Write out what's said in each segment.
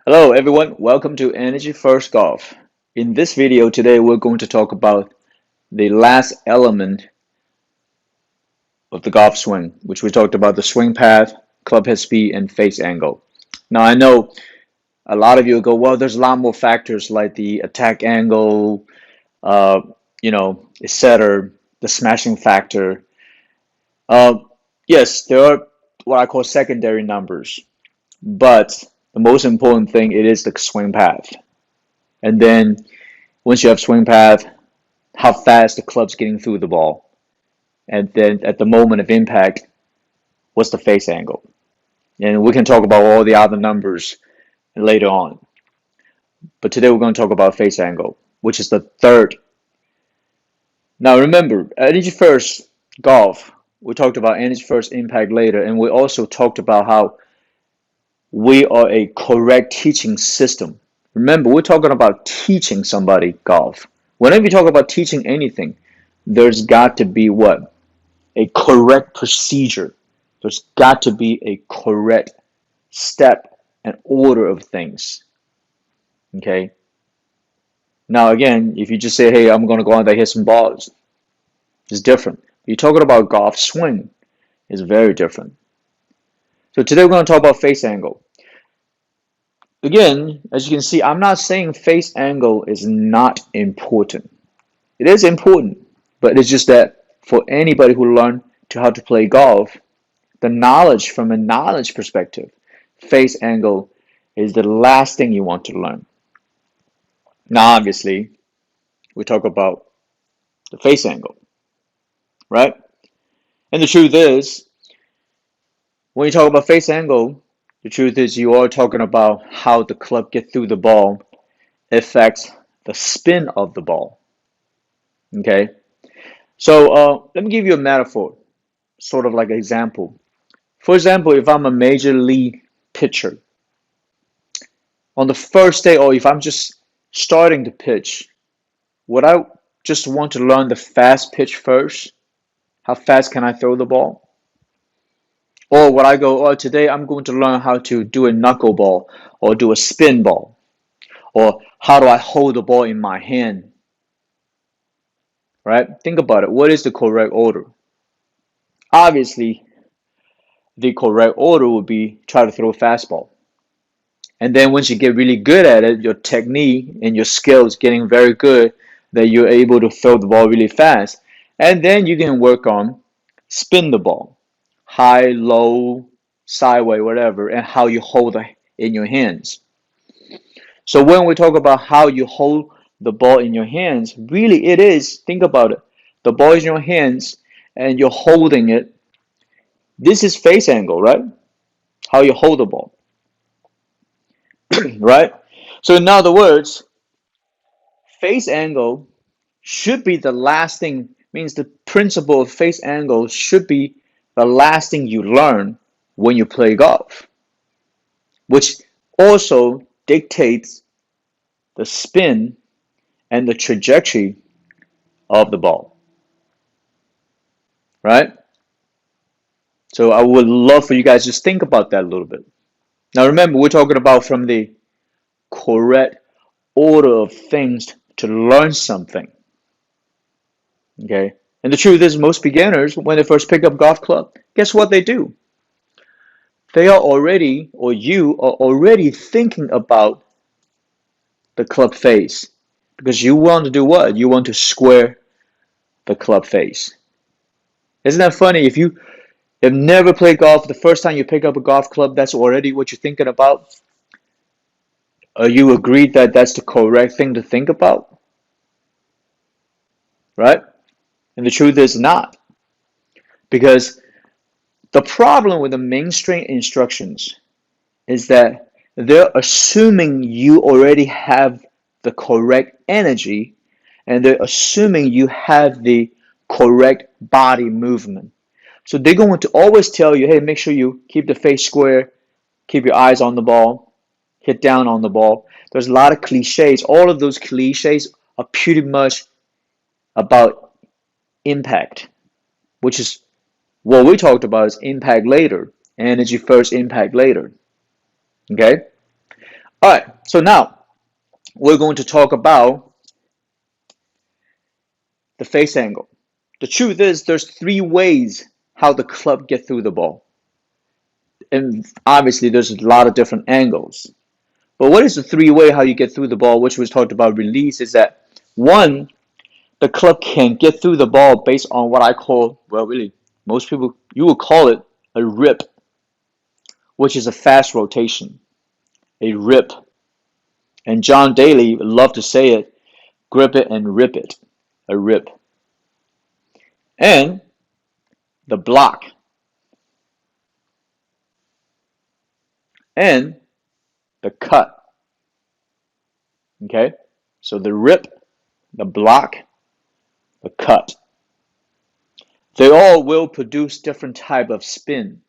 Hello everyone, welcome to Energy First Golf. In this video today we're going to talk about the last element of the golf swing, which we talked about the swing path, club head speed, and face angle. Now I know a lot of you will go, well, there's a lot more factors like the attack angle, uh, etc., the smashing factor. Uh, yes, there are what I call secondary numbers, but the most important thing it is the swing path. And then once you have swing path, how fast the club's getting through the ball. And then at the moment of impact, what's the face angle? And we can talk about all the other numbers later on. But today we're going to talk about face angle, which is the third. Now remember, energy first golf, we talked about energy first, impact later, and we also talked about how we are a correct teaching system. Remember, we're talking about teaching somebody golf. Whenever you talk about teaching anything, there's got to be what? A correct procedure. There's got to be a correct step and order of things. Okay. Now again, if you just say, "Hey, I'm going to go out there and hit some balls," it's different. You're talking about golf swing, it's very different. So today we're going to talk about face angle. Again, as you can see, I'm not saying face angle is not important. It is important, but it's just that for anybody who learn to how to play golf, the knowledge from a knowledge perspective, face angle is the last thing you want to learn. Now, obviously, we talk about the face angle, right? And the truth is, when you talk about face angle, the truth is you are talking about how the club gets through the ball affects the spin of the ball. Okay? So let me give you a metaphor, sort of like an example. For example, if I'm a major league pitcher, on the first day, or if I'm just starting to pitch, would I just want to learn the fast pitch first? How fast can I throw the ball? Or would I go, oh, today I'm going to learn how to do a knuckleball or do a spin ball? Or how do I hold the ball in my hand? Right? Think about it. What is the correct order? Obviously, the correct order would be try to throw a fastball. And then once you get really good at it, your technique and your skills getting very good, that you're able to throw the ball really fast. And then you can work on spin the ball, high, low, sideways, whatever, and how you hold it in your hands. So when we talk about how you hold the ball in your hands, really it is, think about it. The ball is in your hands and you're holding it. This is face angle, right? How you hold the ball, right? So in other words, face angle should be the last thing, means the principle of face angle should be the last thing you learn when you play golf, which also dictates the spin and the trajectory of the ball, right? So I would love for you guys to just think about that a little bit. Now remember, we're talking about from the correct order of things to learn something. Okay? And the truth is, most beginners, when they first pick up golf club, guess what they do? They are already, or you are already thinking about the club face. Because you want to do what? You want to square the club face. Isn't that funny? If you have never played golf, the first time you pick up a golf club, that's already what you're thinking about. You agreed that that's the correct thing to think about, right? And the truth is not. Because the problem with the mainstream instructions is that they're assuming you already have the correct energy and they're assuming you have the correct body movement. So they're going to always tell you, hey, make sure you keep the face square, keep your eyes on the ball, hit down on the ball. There's a lot of cliches. All of those cliches are pretty much about impact, which is what we talked about is impact later, energy first, impact later. Okay? All right, so now we're going to talk about the face angle. The truth is there's three ways how the club get through the ball. And obviously there's a lot of different angles. But what is the three-way how you get through the ball, which was talked about release, is that one, the club can get through the ball based on what I call, well, really, most people, you would call it a rip, which is a fast rotation, a rip. And John Daly loved to say it, grip it and rip it, a rip. And the block, and the cut, okay? So the rip, the block, the cut. They all will produce different type of spin,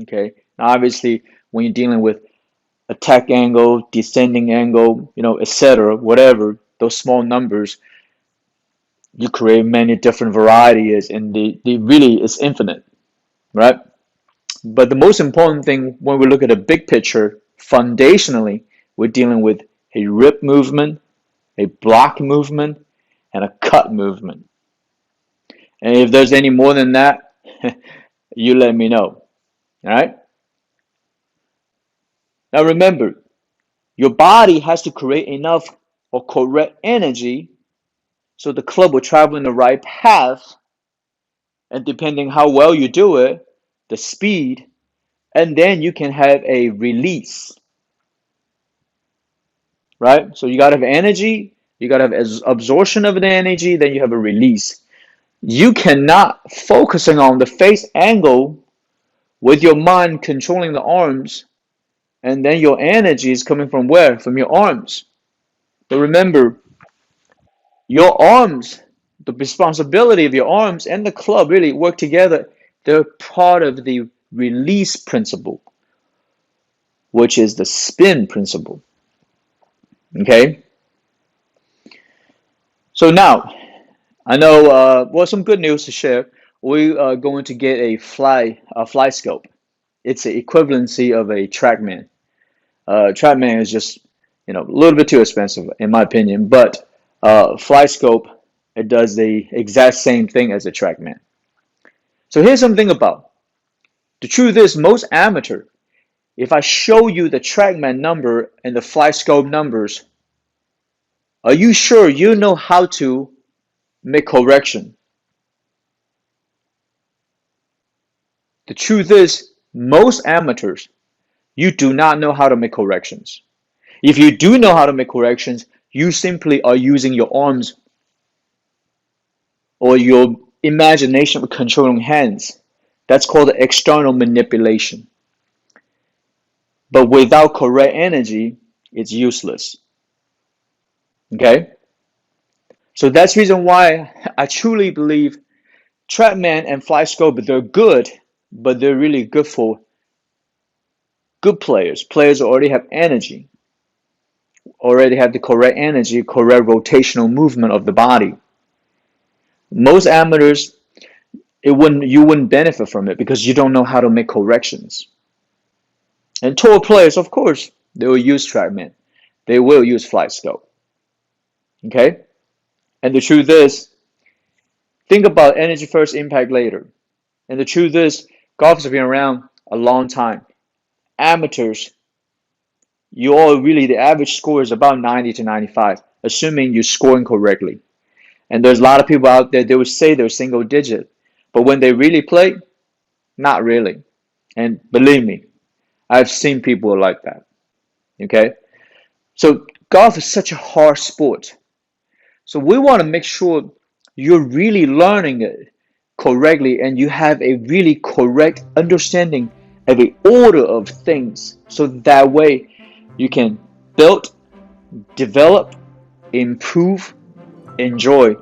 okay? Now, obviously, when you're dealing with attack angle, descending angle, etc., whatever, those small numbers, you create many different varieties, and they really is infinite, right? But the most important thing when we look at a big picture, foundationally, we're dealing with a rip movement, a block movement, and a cut movement. And if there's any more than that, you let me know. All right? Now remember, your body has to create enough or correct energy so the club will travel in the right path, and depending how well you do it, the speed, and then you can have a release, right? So you got to have energy, you got to have absorption of the energy, then you have a release. You cannot focusing on the face angle with your mind controlling the arms, and then your energy is coming from where? From your arms. But remember, your arms, the responsibility of your arms and the club really work together. They're part of the release principle, which is the spin principle. Okay? So now, I know, some good news to share. We are going to get a Flyscope. It's the equivalency of a TrackMan. TrackMan is just, a little bit too expensive in my opinion, but Flyscope, it does the exact same thing as a TrackMan. So here's something about. The truth is, most amateur, if I show you the TrackMan number and the Flyscope numbers, are you sure you know how to make correction? The truth is, most amateurs, you do not know how to make corrections. If you do know how to make corrections, you simply are using your arms or your imagination of controlling hands. That's called external manipulation. But without correct energy, it's useless. Okay? So that's the reason why I truly believe TrackMan and Flyscope, they're good, but they're really good for good players. Players who already have energy, already have the correct energy, correct rotational movement of the body. Most amateurs, you wouldn't benefit from it because you don't know how to make corrections. And tour players, of course, they will use TrackMan. They will use Flyscope. Okay? And the truth is, think about energy first, impact later. And the truth is, golf has been around a long time. Amateurs, you all really, the average score is about 90 to 95, assuming you're scoring correctly. And there's a lot of people out there, they would say they're single digit. But when they really play, not really. And believe me, I've seen people like that. Okay? So golf is such a hard sport. So we want to make sure you're really learning it correctly and you have a really correct understanding of the order of things. So that way you can build, develop, improve, enjoy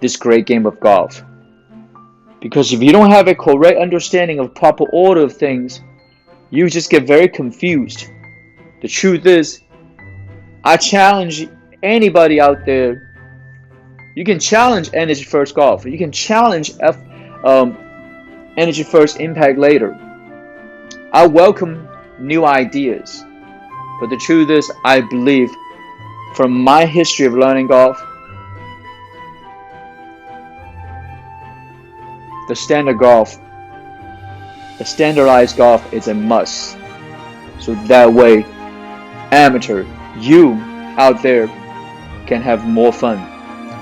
this great game of golf. Because if you don't have a correct understanding of proper order of things, you just get very confused. The truth is, I challenge anybody out there. You can challenge energy first golf. You can challenge energy first, impact later. I welcome new ideas. But the truth is, I believe from my history of learning golf, the standardized golf is a must. So that way, amateur, you out there can have more fun.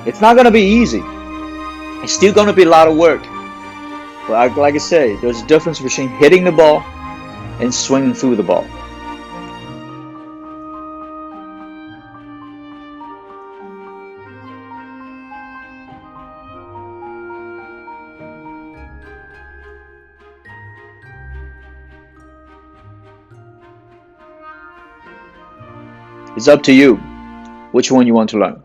It's not gonna be easy. It's still gonna be a lot of work. But like I say, there's a difference between hitting the ball and swinging through the ball. It's up to you which one you want to learn.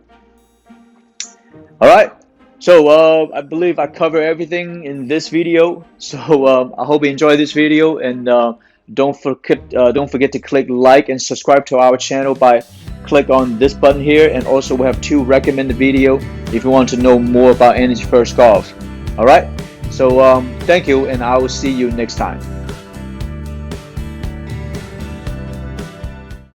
Alright, so I believe I covered everything in this video. So I hope you enjoyed this video, and don't forget to click like and subscribe to our channel by click on this button here, and also we have 2 recommended video if you want to know more about Energy First Golf. Alright, so thank you, and I will see you next time.